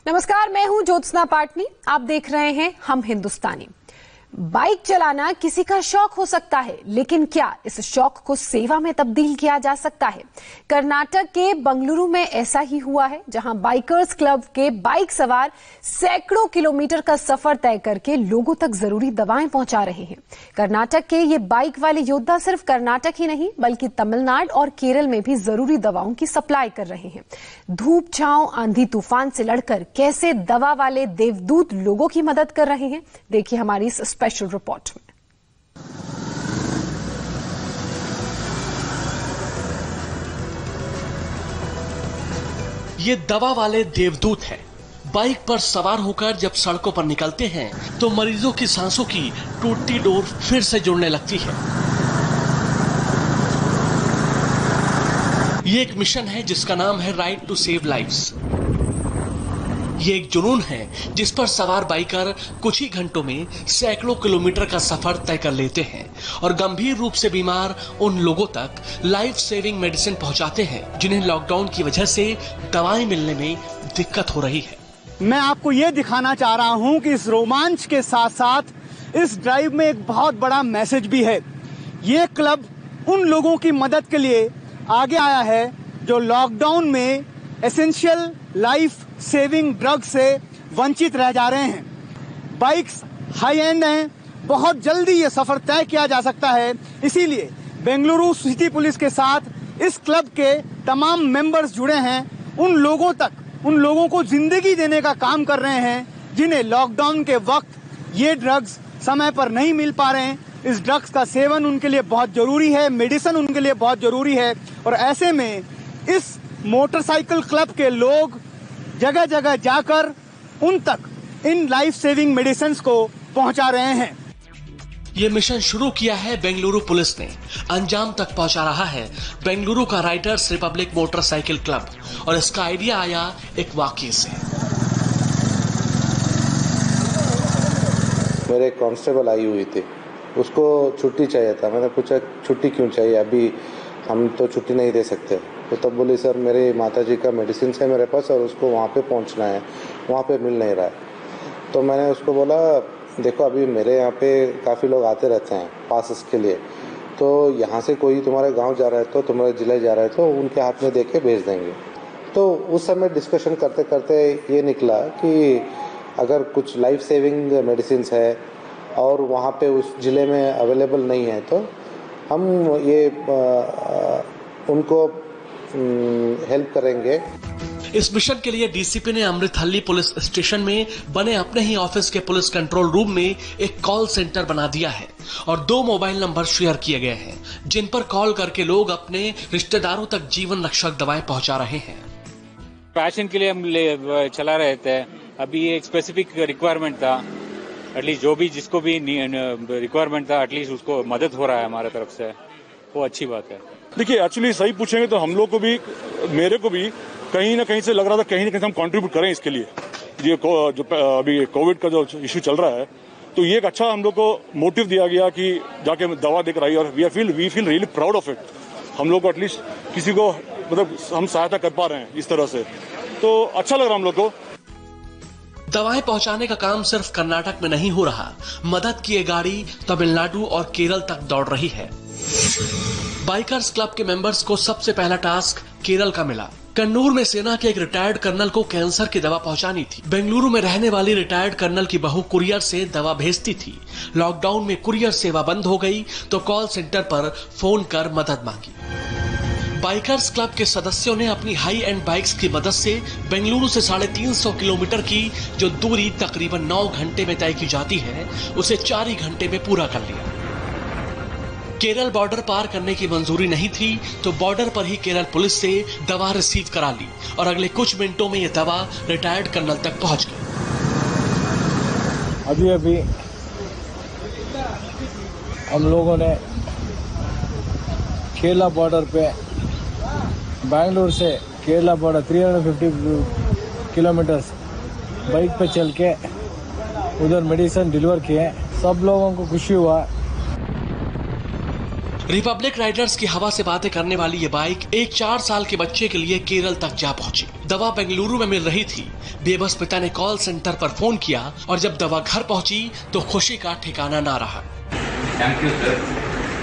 नमस्कार, मैं हूं ज्योत्सना पाटनी। आप देख रहे हैं हम हिंदुस्तानी। बाइक चलाना किसी का शौक हो सकता है, लेकिन क्या इस शौक को सेवा में तब्दील किया जा सकता है? कर्नाटक के बंगलुरु में ऐसा ही हुआ है, जहां बाइकर्स क्लब के बाइक सवार सैकड़ों किलोमीटर का सफर तय करके लोगों तक जरूरी दवाएं पहुंचा रहे हैं। कर्नाटक के ये बाइक वाले योद्धा सिर्फ कर्नाटक ही नहीं, बल्कि तमिलनाडु और केरल में भी जरूरी दवाओं की सप्लाई कर रहे हैं। धूप छांव आंधी तूफान से लड़कर कैसे दवा वाले देवदूत लोगों की मदद कर रहे हैं, देखिए हमारी इस स्पेशल रिपोर्ट में। ये दवा वाले देवदूत हैं। बाइक पर सवार होकर जब सड़कों पर निकलते हैं तो मरीजों की सांसों की टूटती डोर फिर से जुड़ने लगती है। ये एक मिशन है जिसका नाम है राइड टू सेव लाइव्स। ये एक जुनून है जिस पर सवार बाइकर कुछ ही घंटों में सैकड़ों किलोमीटर का सफर तय कर लेते हैं और गंभीर रूप से बीमार उन लोगों तक लाइफ सेविंग मेडिसिन पहुंचाते हैं जिन्हें लॉकडाउन की वजह से दवाएं मिलने में दिक्कत हो रही है। मैं आपको ये दिखाना चाह रहा हूं कि इस रोमांच के साथ साथ इस ड्राइव में एक बहुत बड़ा मैसेज भी है। ये क्लब उन लोगों की मदद के लिए आगे आया है जो लॉकडाउन में एसेंशियल लाइफ सेविंग ड्रग से वंचित रह जा रहे हैं। बाइक्स हाई एंड हैं, बहुत जल्दी ये सफर तय किया जा सकता है। इसीलिए बेंगलुरु सिटी पुलिस के साथ इस क्लब के तमाम मेंबर्स जुड़े हैं। उन लोगों को जिंदगी देने का काम कर रहे हैं जिन्हें लॉकडाउन के वक्त ये ड्रग्स समय पर नहीं मिल पा रहे हैं। इस ड्रग्स का सेवन उनके लिए बहुत जरूरी है, मेडिसिन उनके लिए बहुत जरूरी है। और ऐसे में इस मोटरसाइकिल क्लब के लोग जगह जगह जाकर उन तक इन लाइफ सेविंग मेडिसिन को पहुंचा रहे हैं। ये मिशन शुरू किया है बेंगलुरु पुलिस ने, अंजाम तक पहुंचा रहा है बेंगलुरु का राइडर्स रिपब्लिक मोटरसाइकिल क्लब। और इसका आइडिया आया एक वाकये से। मेरे कांस्टेबल आई हुई थी, उसको छुट्टी चाहिए था। मैंने पूछा छुट्टी क्यों चाहिए, अभी हम तो छुट्टी नहीं दे सकते। तो तब बोली सर मेरी माताजी का मेडिसिन है मेरे पास और उसको वहाँ पे पहुँचना है, वहाँ पे मिल नहीं रहा है। तो मैंने उसको बोला देखो अभी मेरे यहाँ पे काफ़ी लोग आते रहते हैं पासेस के लिए, तो यहाँ से कोई तुम्हारे गांव जा रहा है तो तुम्हारे ज़िले जा रहा है तो उनके हाथ में दे के भेज देंगे। तो उस समय डिस्कशन करते करते ये निकला कि अगर कुछ लाइफ सेविंग मेडिसिन है और वहाँ पे उस ज़िले में अवेलेबल नहीं है तो हम ये उनको हेल्प करेंगे। इस मिशन के लिए डीसीपी ने अमृतहल्ली पुलिस स्टेशन में बने अपने ही ऑफिस के पुलिस कंट्रोल रूम में एक कॉल सेंटर बना दिया है और 2 मोबाइल नंबर शेयर किए गए हैं जिन पर कॉल करके लोग अपने रिश्तेदारों तक जीवन रक्षक दवाएं पहुंचा रहे हैं। पैशन के लिए हम चला रहे थे। अभी एक स्पेसिफिक रिक्वायरमेंट था, एटलीस्ट जो भी जिसको भी रिक्वायरमेंट था एटलीस्ट उसको मदद हो रहा है हमारे तरफ से, वो अच्छी बात है। देखिए एक्चुअली सही पूछेंगे तो हम लोग को भी, मेरे को भी कहीं ना कहीं से लग रहा था कहीं ना कहीं हम कंट्रीब्यूट करें इसके लिए। ये जो अभी कोविड का जो इश्यू चल रहा है तो ये एक अच्छा हम लोग को मोटिव दिया गया कि जाके दवा देकर आई और we feel really proud of it. हम लोग को एटलीस्ट किसी को मतलब हम सहायता कर पा रहे हैं इस तरह से, तो अच्छा लग रहा हम लोग को। दवाएं पहुंचाने का काम सिर्फ कर्नाटक में नहीं हो रहा, मदद की ये गाड़ी तमिलनाडु और केरल तक दौड़ रही है। बाइकर्स क्लब के मेंबर्स को सबसे पहला टास्क केरल का मिला। कन्नूर में सेना के एक रिटायर्ड कर्नल को कैंसर की दवा पहुंचानी थी। बेंगलुरु में रहने वाली रिटायर्ड कर्नल की बहू कुरियर से दवा भेजती थी। लॉकडाउन में कुरियर सेवा बंद हो गई तो कॉल सेंटर पर फोन कर मदद मांगी। बाइकर्स क्लब के सदस्यों ने अपनी हाई एंड बाइक्स की मदद से बेंगलुरु से 350 किलोमीटर की जो दूरी तकरीबन 9 घंटे में तय की जाती है उसे 4 ही घंटे में पूरा कर लिया। केरल बॉर्डर पार करने की मंजूरी नहीं थी तो बॉर्डर पर ही केरल पुलिस से दवा रिसीव करा ली और अगले कुछ मिनटों में यह दवा रिटायर्ड कर्नल तक पहुंच गई। अभी हम लोगों ने केरला बॉर्डर पे बेंगलुरु से केरला बॉर्डर 350 किलोमीटर बाइक पे चल के उधर मेडिसिन डिलीवर किए। सब लोगों को खुशी हुआ। रिपब्लिक राइडर्स की हवा से बातें करने वाली ये बाइक एक 4 साल के बच्चे के लिए केरल तक जा पहुंची। दवा बेंगलुरु में मिल रही थी। बेबस पिता ने कॉल सेंटर पर फोन किया और जब दवा घर पहुंची तो खुशी का ठिकाना ना रहा। Thank you, sir.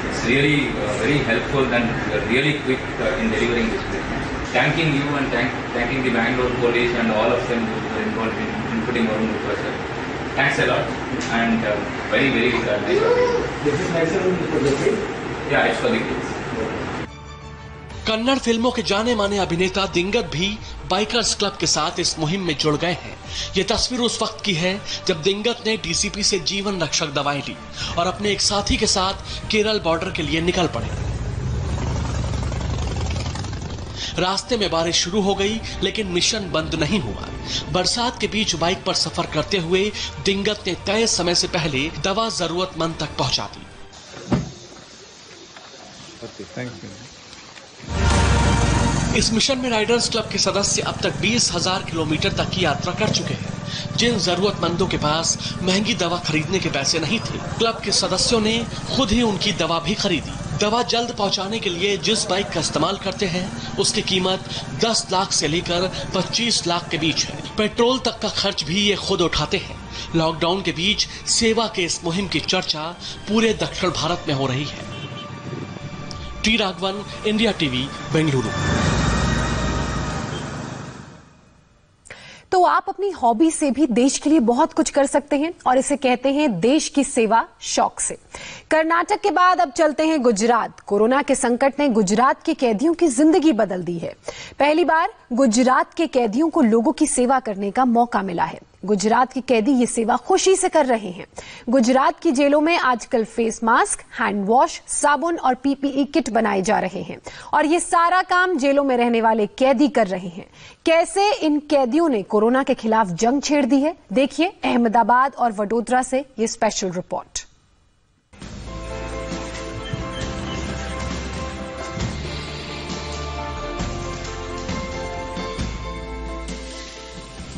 It's really very helpful and really quick in delivering this treatment. Thanking you and thanking the Bangalore police and all of them who were involved in putting Varun Gupta, sir. Thanks a lot and very nice of you. This is nicer for the kids? Yeah, it's for the kids. Kannada फिल्मों के जाने माने अभिनेता दिंगत भी bikers club के साथ इस मुहिम में जुड़ गए हैं। ये तस्वीर उस वक्त की है जब दिंगत ने डीसीपी से जीवन रक्षक दवाएं ली और अपने एक साथी के साथ केरल बॉर्डर के लिए निकल पड़े। रास्ते में बारिश शुरू हो गई लेकिन मिशन बंद नहीं हुआ। बरसात के बीच बाइक पर सफर करते हुए दिंगत ने तय समय से पहले दवा जरूरतमंद तक पहुंचा दी। इस मिशन में राइडर्स क्लब के सदस्य अब तक 20,000 किलोमीटर तक की यात्रा कर चुके हैं। जिन जरूरतमंदों के पास महंगी दवा खरीदने के पैसे नहीं थे, क्लब के सदस्यों ने खुद ही उनकी दवा भी खरीदी। दवा जल्द पहुंचाने के लिए जिस बाइक का इस्तेमाल करते हैं उसकी कीमत 10 लाख से लेकर 25 लाख के बीच है। पेट्रोल तक का खर्च भी ये खुद उठाते हैं। लॉकडाउन के बीच सेवा के इस मुहिम की चर्चा पूरे दक्षिण भारत में हो रही है। T Raghavan, India TV, Bengaluru. तो आप अपनी हॉबी से भी देश के लिए बहुत कुछ कर सकते हैं और इसे कहते हैं देश की सेवा शौक से। कर्नाटक के बाद अब चलते हैं गुजरात। कोरोना के संकट ने गुजरात के कैदियों की जिंदगी बदल दी है। पहली बार गुजरात के कैदियों को लोगों की सेवा करने का मौका मिला है। गुजरात के कैदी ये सेवा खुशी से कर रहे हैं। गुजरात की जेलों में आजकल फेस मास्क, हैंड वॉश, साबुन और पीपीई किट बनाए जा रहे हैं और ये सारा काम जेलों में रहने वाले कैदी कर रहे हैं। कैसे इन कैदियों ने कोरोना के खिलाफ जंग छेड़ दी है, देखिए अहमदाबाद और वडोदरा से ये स्पेशल रिपोर्ट।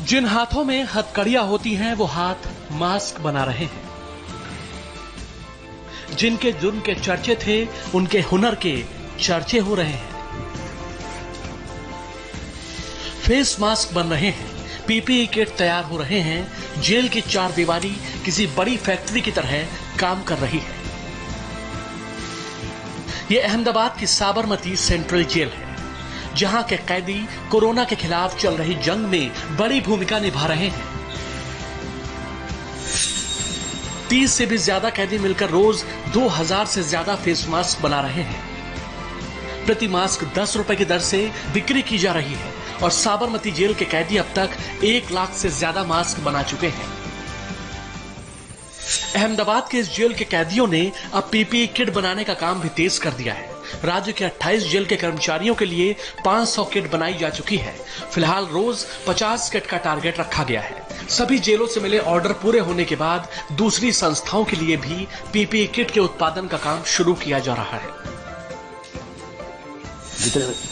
जिन हाथों में हथकड़ियां होती हैं वो हाथ मास्क बना रहे हैं। जिनके जुर्म के चर्चे थे उनके हुनर के चर्चे हो रहे हैं। फेस मास्क बन रहे हैं, पीपीई किट तैयार हो रहे हैं। जेल की चार दीवारी किसी बड़ी फैक्ट्री की तरह काम कर रही है। ये अहमदाबाद की साबरमती सेंट्रल जेल है, जहां के कैदी कोरोना के खिलाफ चल रही जंग में बड़ी भूमिका निभा रहे हैं। 30 से भी ज्यादा कैदी मिलकर रोज 2000 से ज्यादा फेस मास्क बना रहे हैं। प्रति मास्क 10 रुपए की दर से बिक्री की जा रही है और साबरमती जेल के कैदी अब तक 1 लाख से ज्यादा मास्क बना चुके हैं। अहमदाबाद के इस जेल के कैदियों ने अब पीपीई किट बनाने का काम भी तेज कर दिया है। राज्य के 28 जेल के कर्मचारियों के लिए 500 किट बनाई जा चुकी है। फिलहाल रोज 50 किट का टारगेट रखा गया है। सभी जेलों से मिले ऑर्डर पूरे होने के बाद दूसरी संस्थाओं के लिए भी पीपीई किट के उत्पादन का काम शुरू किया जा रहा है।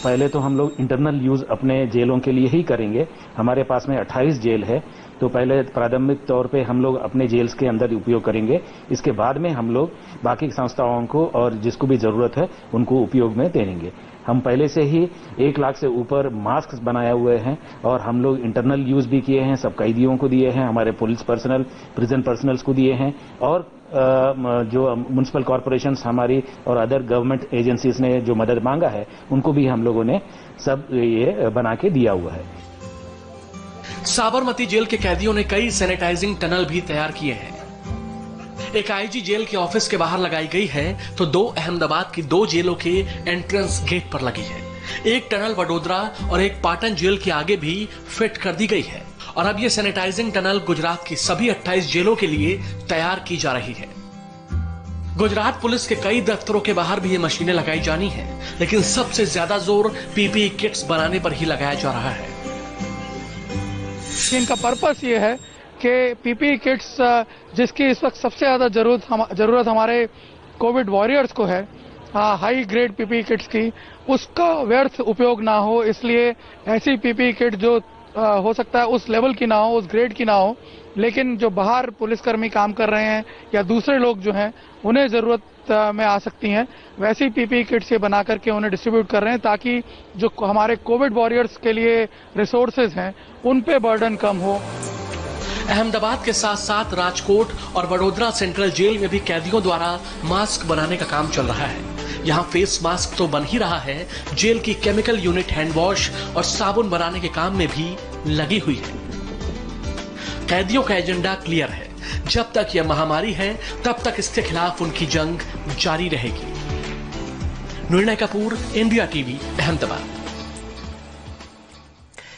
पहले तो हम लोग इंटरनल यूज अपने जेलों के लिए ही करेंगे। हमारे पास में 28 जेल है, तो पहले प्राथमिक तौर पे हम लोग अपने जेल्स के अंदर उपयोग करेंगे। इसके बाद में हम लोग बाकी संस्थाओं को और जिसको भी जरूरत है उनको उपयोग में देंगे। हम पहले से ही 1 लाख से ऊपर मास्क बनाए हुए हैं और हम लोग इंटरनल यूज भी किए हैं, सब कैदियों को दिए हैं, हमारे पुलिस पर्सनल, प्रिजन पर्सनल्स को दिए हैं और जो म्युनिसिपल कॉर्पोरेशंस हमारी और अदर गवर्नमेंट एजेंसीज ने जो मदद मांगा है उनको भी हम लोगों ने सब ये बना के दिया हुआ है। साबरमती जेल के कैदियों ने कई सैनिटाइजिंग टनल भी तैयार किए हैं। एक आईजी जेल के ऑफिस के बाहर लगाई गई है तो 2 अहमदाबाद की 2 जेलों के एंट्रेंस गेट पर लगी है। एक टनल वडोदरा और एक पाटन जेल के आगे भी फिट कर दी गई है और अब ये सैनिटाइजिंग टनल गुजरात की सभी 28 जेलों के लिए तैयार की जा रही है। गुजरात पुलिस के कई दफ्तरों के बाहर भी ये मशीनें लगाई जानी है, लेकिन सबसे ज्यादा जोर पीपीई किट्स बनाने पर ही लगाया जा रहा है। इनका पर्पस ये है कि पीपीई किट्स जिसकी इस वक्त सबसे ज्यादा जरूरत हमारे कोविड वॉरियर्स को है, हाई ग्रेड पीपीई किट्स की, उसका व्यर्थ उपयोग ना हो, इसलिए ऐसी पीपीई किट जो हो सकता है उस लेवल की ना हो, उस ग्रेड की ना हो, लेकिन जो बाहर पुलिसकर्मी काम कर रहे हैं या दूसरे लोग जो हैं उन्हें जरूरत में आ सकती हैं, वैसी पीपीई किट्स ये बना करके उन्हें डिस्ट्रीब्यूट कर रहे हैं ताकि जो हमारे कोविड वॉरियर्स के लिए रिसोर्सेज हैं उन पे बर्डन कम हो। अहमदाबाद के साथ साथ राजकोट और वडोदरा सेंट्रल जेल में भी कैदियों द्वारा मास्क बनाने का काम चल रहा है। यहाँ फेस मास्क तो बन ही रहा है, जेल की केमिकल यूनिट हैंड वॉश और साबुन बनाने के काम में भी लगी हुई है। कैदियों का एजेंडा क्लियर है, जब तक यह महामारी है तब तक इसके खिलाफ उनकी जंग जारी रहेगी। निर्णय कपूर, इंडिया टीवी, अहमदाबाद।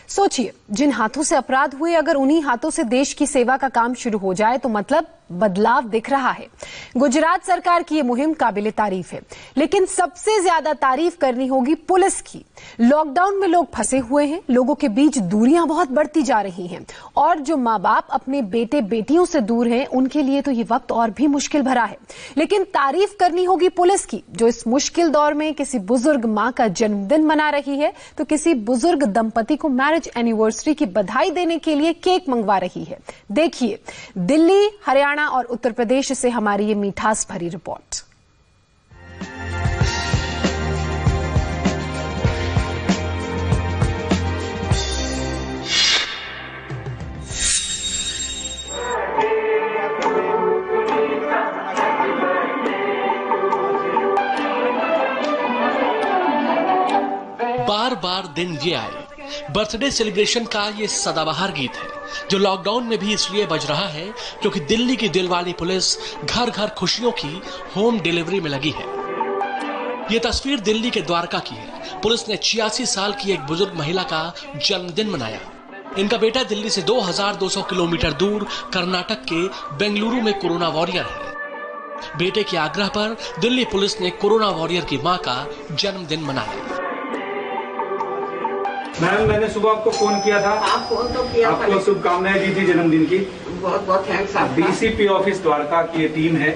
सोचिए, जिन हाथों से अपराध हुए, अगर उन्हीं हाथों से देश की सेवा का काम शुरू हो जाए तो मतलब बदलाव दिख रहा है। गुजरात सरकार की ये मुहिम काबिले तारीफ है, लेकिन सबसे ज्यादा तारीफ करनी होगी पुलिस की। लॉकडाउन में लोग फंसे हुए हैं, लोगों के बीच दूरियां बहुत बढ़ती जा रही हैं और जो माँ बाप अपने बेटे बेटियों से दूर हैं उनके लिए तो ये वक्त और भी मुश्किल भरा है। लेकिन तारीफ करनी होगी पुलिस की, जो इस मुश्किल दौर में किसी बुजुर्ग माँ का जन्मदिन मना रही है तो किसी बुजुर्ग दंपति को मैरिज एनिवर्सरी की बधाई देने के लिए केक मंगवा रही है। देखिए दिल्ली, हरियाणा और उत्तर प्रदेश से हमारी ये मिठास भरी रिपोर्ट। बार बार दिन ये आए, बर्थडे सेलिब्रेशन का ये सदाबहार गीत है जो लॉकडाउन में भी इसलिए बज रहा है क्योंकि दिल्ली की दिलवाली पुलिस घर घर खुशियों की होम डिलीवरी में लगी है। ये तस्वीर दिल्ली के द्वारका की है। पुलिस ने 86 साल की एक बुजुर्ग महिला का जन्मदिन मनाया। इनका बेटा दिल्ली से 2200 किलोमीटर दूर कर्नाटक के बेंगलुरु में कोरोना वॉरियर है। बेटे के आग्रह पर दिल्ली पुलिस ने कोरोना वॉरियर की मां का जन्मदिन मनाया। मैम, मैंने सुबह आपको फोन किया था। आप फोन तो किया, आपको शुभकामनाएं दी थी जन्मदिन की। बहुत बहुत थैंक्स आपका। डीसीपी ऑफिस द्वारका की ये टीम है,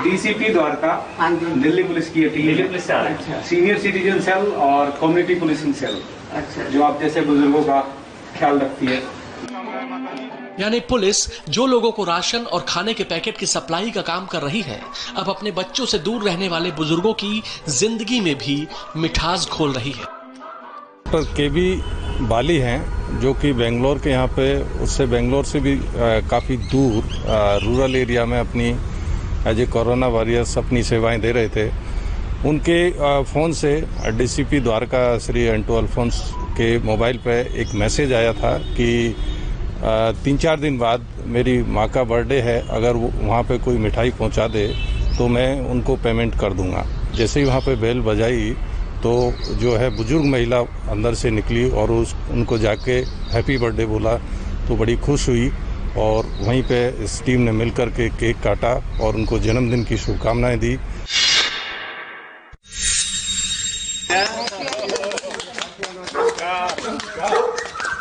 डीसीपी द्वारका, दिल्ली पुलिस की ये टीम है, सीनियर सिटीजन सेल और कम्युनिटी पुलिसिंग सेल, जो आप जैसे बुजुर्गों का ख्याल रखती है। यानी पुलिस जो लोगों को राशन और खाने के पैकेट की सप्लाई का काम कर रही है, अब अपने बच्चों से दूर रहने वाले बुजुर्गों की जिंदगी में भी मिठास घोल रही है। डॉक्टर केबी बाली हैं जो कि बेंगलोर के यहाँ पे, उससे बेंगलोर से भी काफ़ी दूर रूरल एरिया में अपनी एज ए कोरोना वॉरियर्स अपनी सेवाएं दे रहे थे। उनके फ़ोन से डीसीपी द्वारका श्री एंटो अल्फोंस के मोबाइल पे एक मैसेज आया था कि 3-4 दिन बाद मेरी माँ का बर्थडे है, अगर वो वहाँ पे कोई मिठाई पहुँचा दे तो मैं उनको पेमेंट कर दूँगा। जैसे ही वहाँ पे बेल बजाई तो जो है बुजुर्ग महिला अंदर से निकली और उनको जाके हैप्पी बर्थडे बोला तो बड़ी खुश हुई और वहीं पे इस टीम ने मिलकर के केक काटा और उनको जन्मदिन की शुभकामनाएं दी।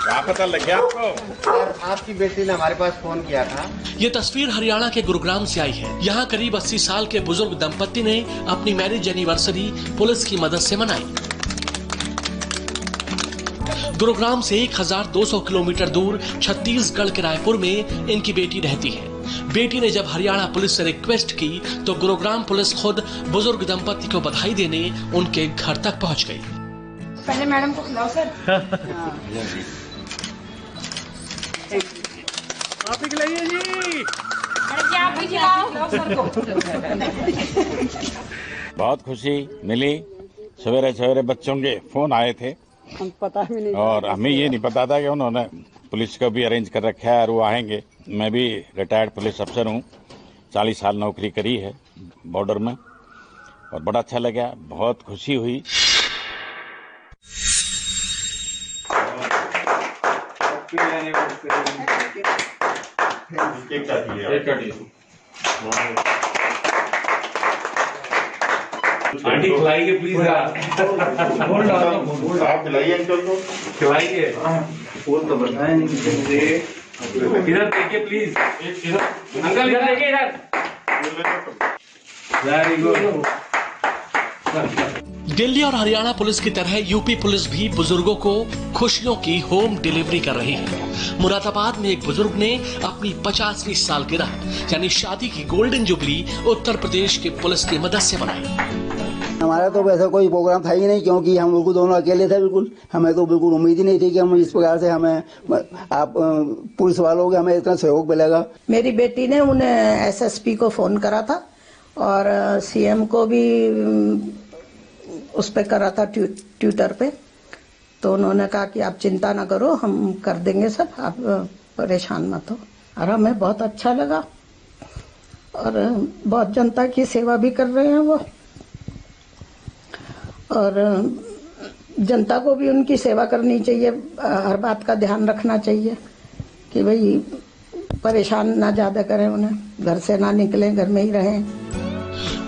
क्या पता लग गया आपको? सर, आपकी बेटी ने हमारे पास फोन किया था। ये तस्वीर हरियाणा के गुरुग्राम से आई है। यहाँ करीब 80 साल के बुजुर्ग दंपति ने अपनी मैरिज एनिवर्सरी पुलिस की मदद से मनाई। गुरुग्राम से 1200 किलोमीटर दूर छत्तीसगढ़ के रायपुर में इनकी बेटी रहती है। बेटी ने जब हरियाणा पुलिस से रिक्वेस्ट की तो गुरुग्राम पुलिस खुद बुजुर्ग दंपति को बधाई देने उनके घर तक पहुँच गई। पहले मैडम को खिलाओ सर। आप ही खिलाइए जी। आप भी खिलाओ सर को। बहुत खुशी मिली। सवेरे सवेरे बच्चों के फोन आए थे, हम पता भी नहीं, और हमें ये नहीं पता था कि उन्होंने पुलिस को भी अरेंज कर रखा है और वो आएंगे। मैं भी रिटायर्ड पुलिस अफसर हूँ, 40 साल नौकरी करी है बॉर्डर में और बड़ा अच्छा लगा, बहुत खुशी हुई। आंटी खिलाइए प्लीज। आप खिलाइए अंकल को, खिलाइए। फोन तो बताया नहीं। इधर देखिए प्लीज, अंकल इधर देखिए, इधर। Very good. दिल्ली और हरियाणा पुलिस की तरह यूपी पुलिस भी बुजुर्गों को खुशियों की होम डिलीवरी कर रही है। मुरादाबाद में एक बुजुर्ग ने अपनी 85वीं सालगिरह यानी शादी की गोल्डन जुबली उत्तर प्रदेश के पुलिस की मदद से मनाई। हमारा तो वैसा कोई प्रोग्राम था ही नहीं, क्योंकि हम बिल्कुल दोनों अकेले थे। बिल्कुल हमें तो बिल्कुल उम्मीद ही नहीं थी कि हम इस प्रकार से हमें आप पुलिस वालों के हमें इतना सहयोग मिलेगा। मेरी बेटी ने उन्हें एसएसपी को फोन करा था और सीएम को भी उस पे करा था ट्विटर पे, तो उन्होंने कहा कि आप चिंता ना करो, हम कर देंगे सब, आप परेशान मत हो। और हमें बहुत अच्छा लगा और बहुत जनता की सेवा भी कर रहे हैं वो, और जनता को भी उनकी सेवा करनी चाहिए। हर बात का ध्यान रखना चाहिए कि भाई परेशान ना ज्यादा करें उन्हें, घर से ना निकलें, घर में ही रहें।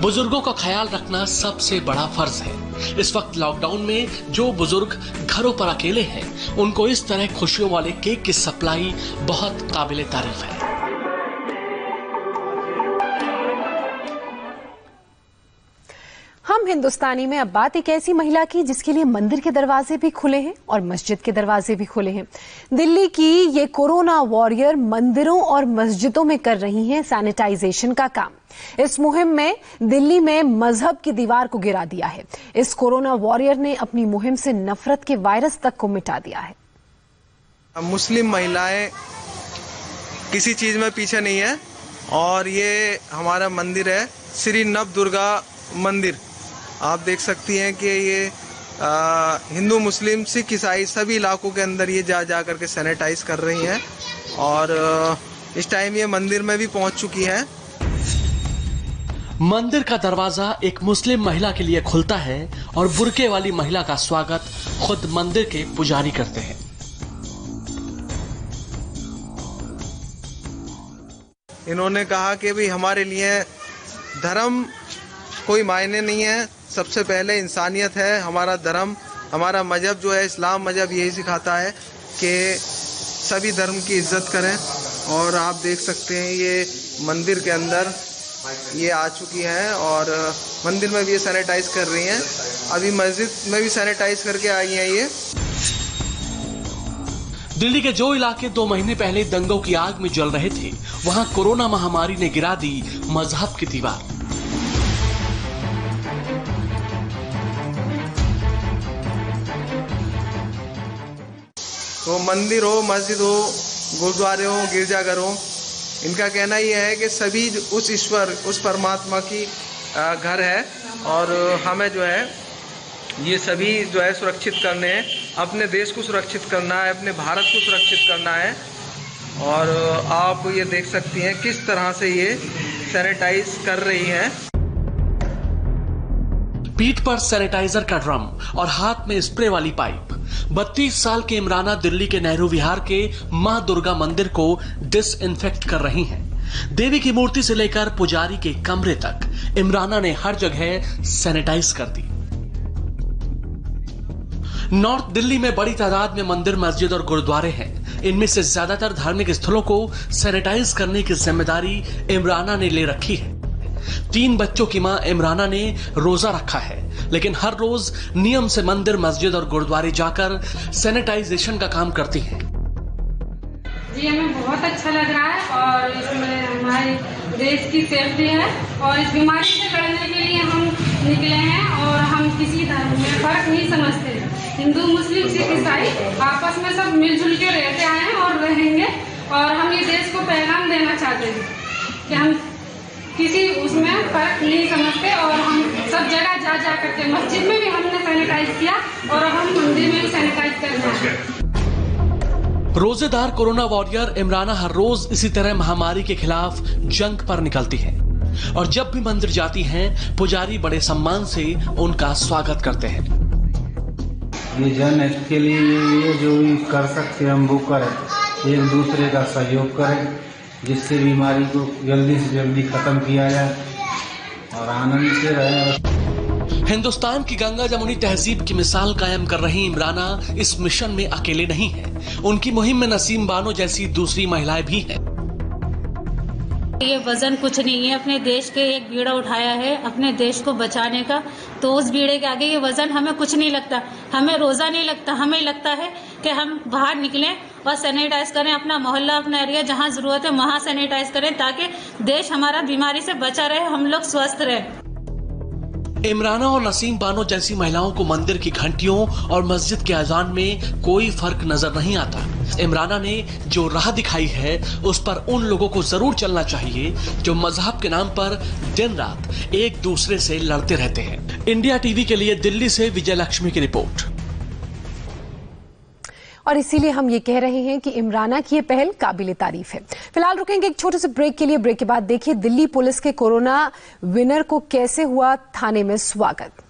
बुजुर्गों का ख्याल रखना सबसे बड़ा फर्ज है। इस वक्त लॉकडाउन में जो बुजुर्ग घरों पर अकेले हैं, उनको इस तरह खुशियों वाले केक की सप्लाई बहुत काबिले तारीफ है। हम हिंदुस्तानी में अब बात एक ऐसी महिला की जिसके लिए मंदिर के दरवाजे भी खुले हैं और मस्जिद के दरवाजे भी खुले हैं। दिल्ली की ये कोरोना वॉरियर मंदिरों और मस्जिदों में कर रही हैं सैनिटाइजेशन का काम। इस मुहिम में दिल्ली में मजहब की दीवार को गिरा दिया है। इस कोरोना वॉरियर ने अपनी मुहिम से नफरत के वायरस तक को मिटा दिया है। मुस्लिम महिलाएं किसी चीज में पीछे नहीं है और ये हमारा मंदिर है श्री नव दुर्गा मंदिर। आप देख सकती हैं कि ये हिंदू मुस्लिम सिख ईसाई सभी इलाकों के अंदर ये जा करके सैनिटाइज कर रही हैं और इस टाइम ये मंदिर में भी पहुंच चुकी हैं। मंदिर का दरवाजा एक मुस्लिम महिला के लिए खुलता है और बुर्के वाली महिला का स्वागत खुद मंदिर के पुजारी करते हैं। इन्होंने कहा कि भी हमारे लिए धर्म कोई मायने नहीं है, सबसे पहले इंसानियत है। हमारा धर्म, हमारा मजहब जो है इस्लाम मजहब यही सिखाता है कि सभी धर्म की इज्जत करें। और आप देख सकते हैं ये मंदिर के अंदर ये आ चुकी हैं और मंदिर में भी ये सैनिटाइज कर रही हैं। अभी मस्जिद में भी सैनिटाइज करके आई हैं ये। दिल्ली के जो इलाके 2 महीने पहले दंगों की आग में जल रहे थे, वहां कोरोना महामारी ने गिरा दी मजहब की दीवार। तो मंदिर हो, मस्जिद हो, गुरुद्वारे हो, गिरजाघर हो, इनका कहना यह है कि सभी उस ईश्वर, उस परमात्मा की घर है और हमें जो है ये सभी जो है सुरक्षित करने हैं। अपने देश को सुरक्षित करना है, अपने भारत को सुरक्षित करना है। और आप ये देख सकती हैं किस तरह से ये सैनिटाइज कर रही हैं। पीठ पर सैनिटाइजर का ड्रम और हाथ में स्प्रे वाली पाइप। 32 साल के इमराना दिल्ली के नेहरू विहार के मां दुर्गा मंदिर को डिसइंफेक्ट कर रही हैं। देवी की मूर्ति से लेकर पुजारी के कमरे तक इमराना ने हर जगह सैनिटाइज कर दी। नॉर्थ दिल्ली में बड़ी तादाद में मंदिर, मस्जिद और गुरुद्वारे हैं। इनमें से ज्यादातर धार्मिक स्थलों को सैनिटाइज करने की जिम्मेदारी इमराना ने ले रखी है। 3 बच्चों की मां इमराना ने रोजा रखा है, लेकिन हर रोज नियम से मंदिर, मस्जिद और गुरुद्वारे जाकर सैनिटाइजेशन का काम करती हैं। जी हमें बहुत अच्छा लग रहा है और इसमें हमारे देश की सेफ्टी है और इस बीमारी से लड़ने के लिए हम निकले हैं और हम किसी धर्म में फर्क नहीं समझते। हिंदू, मुस्लिम, सिख, ईसाई आपस में सब मिलजुल के रहते आए हैं और रहेंगे और हम ये देश को पैगाम देना चाहते हैं कि हम किसी उसमें फर्क नहीं समझते और हम सब जगह जा करके मस्जिद में भी हमने सैनिटाइज किया और हम मंदिर में भी सैनिटाइज करना है। रोजेदार कोरोना वॉरियर इमराना हर रोज इसी तरह महामारी के खिलाफ जंग पर निकलती है और जब भी मंदिर जाती हैं, पुजारी बड़े सम्मान से उनका स्वागत करते हैं। ये जन हित के लिए ये जो भी कर सकते हम वो करें, एक दूसरे का सहयोग करें, जिससे बीमारी को जल्दी से जल्दी खत्म किया जाए और आनंद से रहें। हिंदुस्तान की गंगा जमुनी तहजीब की मिसाल कायम कर रही इमराना इस मिशन में अकेले नहीं है। उनकी मुहिम में नसीम बानो जैसी दूसरी महिलाएं भी हैं। ये वजन कुछ नहीं है, अपने देश के एक बीड़ा उठाया है अपने देश को बचाने का, तो उस बीड़े के आगे ये वजन हमें कुछ नहीं लगता, हमें रोजा नहीं लगता, हमें लगता है कि हम बाहर निकलें और सैनिटाइज करें अपना मोहल्ला, अपना एरिया, जहां जरूरत है वहां सैनिटाइज करें ताकि देश हमारा बीमारी से बचा रहे, हम लोग स्वस्थ रहे। इमराना और नसीम बानो जैसी महिलाओं को मंदिर की घंटियों और मस्जिद के अजान में कोई फर्क नजर नहीं आता। इमराना ने जो राह दिखाई है उस पर उन लोगों को जरूर चलना चाहिए जो मजहब के नाम पर दिन रात एक दूसरे से लड़ते रहते हैं। इंडिया टीवी के लिए दिल्ली से विजय लक्ष्मी की रिपोर्ट। और इसीलिए हम ये कह रहे हैं कि इमराना की ये पहल काबिले तारीफ है। फिलहाल रुकेंगे एक छोटे से ब्रेक के लिए। ब्रेक के बाद देखिए दिल्ली पुलिस के कोरोना विनर को कैसे हुआ थाने में स्वागत।